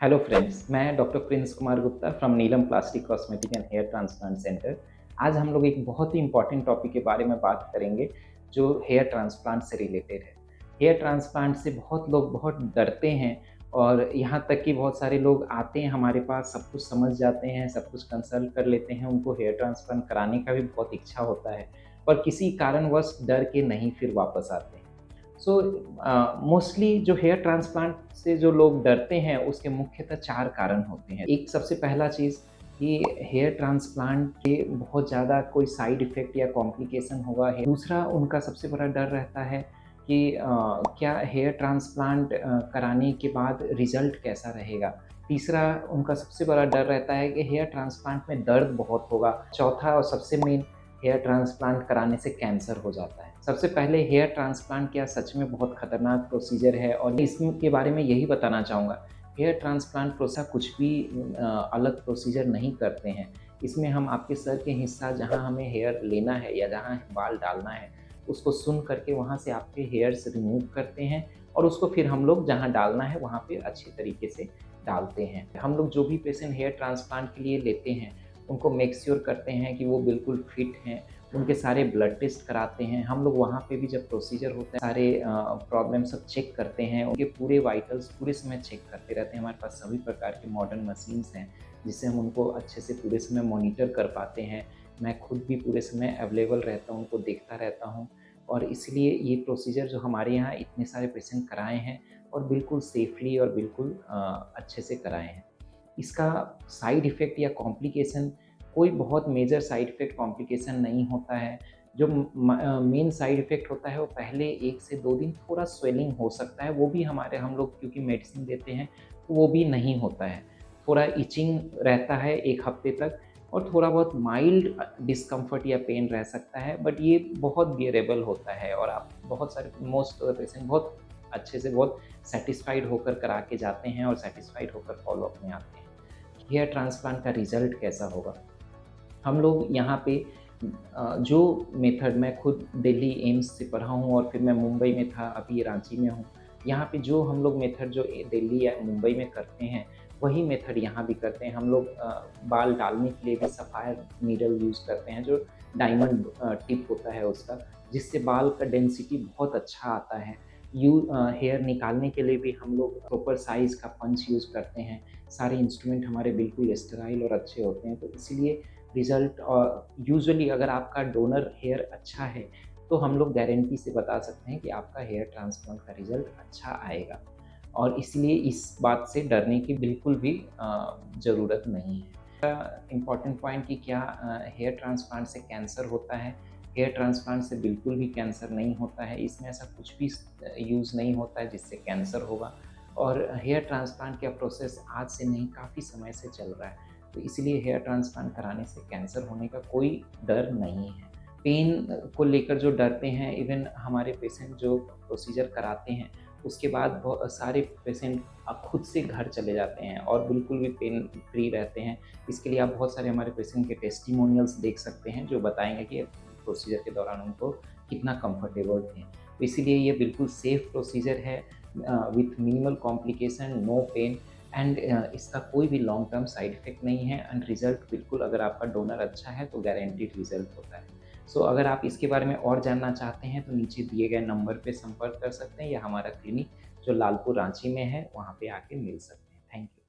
Hello friends, मैं doctor Prince Kumar Gupta from Neelam plastic cosmetic and hair transplant centre. आज हम लोग एक बहुत ही इम्पोर्टेंट टॉपिक के बारे में बात करेंगे जो हेयर ट्रांसप्लांट से रिलेटेड है। हेयर ट्रांसप्लांट से बहुत लोग बहुत डरते हैं और यहाँ तक कि बहुत सारे लोग आते हैं हमारे पास, सब कुछ समझ जाते हैं, सब कुछ कंसल्ट कर लेते हैं, उनको हेयर ट्रांसप्लांट कराने का भी बहुत इच्छा होता है, पर किसी कारणवश डर के नहीं फिर वापस आते हैं। सो मोस्टली जो हेयर ट्रांसप्लांट से जो लोग डरते हैं उसके मुख्यतः 4 कारण होते हैं। एक सबसे पहला चीज़ कि हेयर ट्रांसप्लांट के बहुत ज़्यादा कोई साइड इफ़ेक्ट या कॉम्प्लिकेशन होगा। है दूसरा उनका सबसे बड़ा डर रहता है कि क्या हेयर ट्रांसप्लांट कराने के बाद रिज़ल्ट कैसा रहेगा? तीसरा उनका सबसे बड़ा डर रहता है कि हेयर ट्रांसप्लांट में दर्द बहुत होगा। चौथा और सबसे मेन, हेयर ट्रांसप्लांट कराने से कैंसर हो जाता है। सबसे पहले हेयर ट्रांसप्लांट क्या सच में बहुत खतरनाक प्रोसीजर है और इसके बारे में यही बताना चाहूँगा। हेयर ट्रांसप्लांट प्रोसेस कुछ भी अलग प्रोसीजर नहीं करते हैं। इसमें हम आपके सर के हिस्सा जहाँ हमें हेयर लेना है या जहाँ बाल डालना है, उसको सुन करके वहाँ से आपके हेयर्स रिमूव करते हैं और उसको फिर हम लोग जहाँ डालना है वहाँ पे अच्छे तरीके से डालते हैं। हम लोग जो भी पेशेंट हेयर ट्रांसप्लांट के लिए लेते हैं, उनको मेक श्योर करते हैं कि वो बिल्कुल फिट हैं, उनके सारे ब्लड टेस्ट कराते हैं। हम लोग वहाँ पे भी जब प्रोसीजर होता है सारे प्रॉब्लम सब चेक करते हैं, उनके पूरे वाइटल्स पूरे समय चेक करते रहते हैं। हमारे पास सभी प्रकार के मॉडर्न मशीन्स हैं, जिससे हम उनको अच्छे से पूरे समय मॉनिटर कर पाते हैं। मैं खुद भी पूरे समय अवेलेबल रहता हूँ, उनको देखता रहता हूँ और इसलिए ये प्रोसीजर जो हमारे यहाँ इतने सारे पेशेंट कराए हैं और बिल्कुल सेफ़ली और बिल्कुल अच्छे से कराए हैं। इसका साइड इफ़ेक्ट या कॉम्प्लिकेशन, कोई बहुत मेजर साइड इफ़ेक्ट कॉम्प्लिकेशन नहीं होता है। जो मेन साइड इफ़ेक्ट होता है वो पहले 1 से 2 दिन थोड़ा स्वेलिंग हो सकता है, वो भी हम लोग क्योंकि मेडिसिन देते हैं, तो वो भी नहीं होता है। थोड़ा इचिंग रहता है 1 हफ्ते तक और थोड़ा बहुत माइल्ड डिस्कम्फर्ट या पेन रह सकता है, बट ये बहुत बियरेबल होता है और आप बहुत सारे मोस्ट पेशेंट बहुत अच्छे से बहुत सैटिस्फाइड होकर करा के जाते हैं और सैटिस्फाइड होकर फ़ॉलो-अप में आते हैं। हेयर ट्रांसप्लांट का रिज़ल्ट कैसा होगा? हम लोग यहाँ पे जो मेथड, मैं खुद दिल्ली एम्स से पढ़ा हूँ और फिर मैं मुंबई में था, अभी रांची में हूँ। यहाँ पे जो हम लोग मेथड जो दिल्ली या मुंबई में करते हैं, वही मेथड यहाँ भी करते हैं। हम लोग बाल डालने के लिए भी सफ़ायर नीडल यूज़ करते हैं, जो डायमंड टिप होता है उसका, जिससे बाल का डेंसिटी बहुत अच्छा आता है। हेयर निकालने के लिए भी हम लोग प्रॉपर साइज़ का पंच यूज़ करते हैं। सारे इंस्ट्रूमेंट हमारे बिल्कुल स्टेराइल और अच्छे होते हैं, तो इसीलिए रिज़ल्ट यूजुअली अगर आपका डोनर हेयर अच्छा है, तो हम लोग गारंटी से बता सकते हैं कि आपका हेयर ट्रांसप्लांट का रिज़ल्ट अच्छा आएगा और इसलिए इस बात से डरने की बिल्कुल भी ज़रूरत नहीं है। इम्पॉर्टेंट पॉइंट कि क्या हेयर ट्रांसप्लांट से कैंसर होता है? हेयर ट्रांसप्लांट से बिल्कुल भी कैंसर नहीं होता है, इसमें ऐसा कुछ भी यूज़ नहीं होता है जिससे कैंसर होगा और हेयर ट्रांसप्लांट का प्रोसेस आज से नहीं, काफ़ी समय से चल रहा है। तो इसलिए हेयर ट्रांसप्लांट कराने से कैंसर होने का कोई डर नहीं है। पेन को लेकर जो डरते हैं, इवन हमारे पेशेंट जो प्रोसीजर कराते हैं, उसके बाद सारे पेशेंट अब खुद से घर चले जाते हैं और बिल्कुल भी पेन फ्री रहते हैं। इसके लिए आप बहुत सारे हमारे पेशेंट के टेस्टिमोनियल्स देख सकते हैं, जो बताएँगे कि प्रोसीजर के दौरान उनको कितना कंफर्टेबल थे। तो इसीलिए ये बिल्कुल सेफ प्रोसीजर है, with minimal complication, no pain and इसका कोई भी लॉन्ग टर्म साइड इफ़ेक्ट नहीं है एंड रिज़ल्ट बिल्कुल, अगर आपका डोनर अच्छा है तो गारंटीड रिज़ल्ट होता है। सो अगर आप इसके बारे में और जानना चाहते हैं तो नीचे दिए गए नंबर पे संपर्क कर सकते हैं या हमारा क्लिनिक जो लालपुर रांची में है, वहाँ पे आके मिल सकते हैं। Thank you.